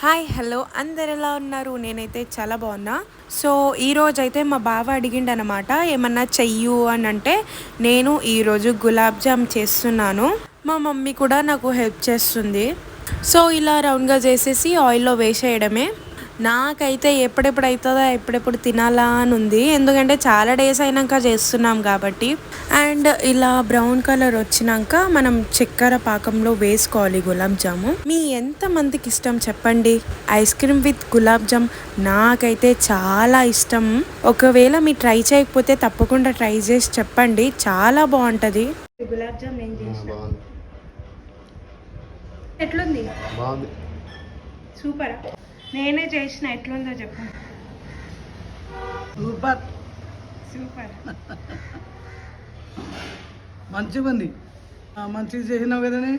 Hi hello అందరు ఎలా ఉన్నారు? నేనైతే చాలా బాగున్నా. సో ఈరోజు అయితే మా బావ అడిగిండనమాట ఏమన్నా చెయ్యు అని అంటే నేను ఈరోజు గులాబ్ జామ్ చేస్తున్నాను. మా మమ్మీ కూడా నాకు హెల్ప్ చేస్తుంది. సో ఇలా రౌండ్గా చేసేసి ఆయిల్లో వేసేయడమే. నాకైతే ఎప్పుడెప్పుడు అవుతుందో ఎప్పుడెప్పుడు తినాలా అని ఉంది, ఎందుకంటే చాలా డేస్ అయినాక చేస్తున్నాం కాబట్టి. అండ్ ఇలా బ్రౌన్ కలర్ వచ్చినాక మనం చక్కెర పాకంలో వేసుకోవాలి గులాబ్ జాము. మీ ఎంతమందికి ఇష్టం చెప్పండి ice cream with gulab jam? నాకైతే చాలా ఇష్టం. ఒకవేళ మీరు ట్రై చేయకపోతే తప్పకుండా ట్రై చేసి చెప్పండి, చాలా బాగుంటుంది. గులాబ్ జామ్ నేను చేసిన. ఎట్లుంది? బాగుంది, సూపర్. నేనే చేసిన, ఎట్లుందో చెప్పు. Super super. మంచిగా ఉంది. మంచిగా చేసినావు కదనే.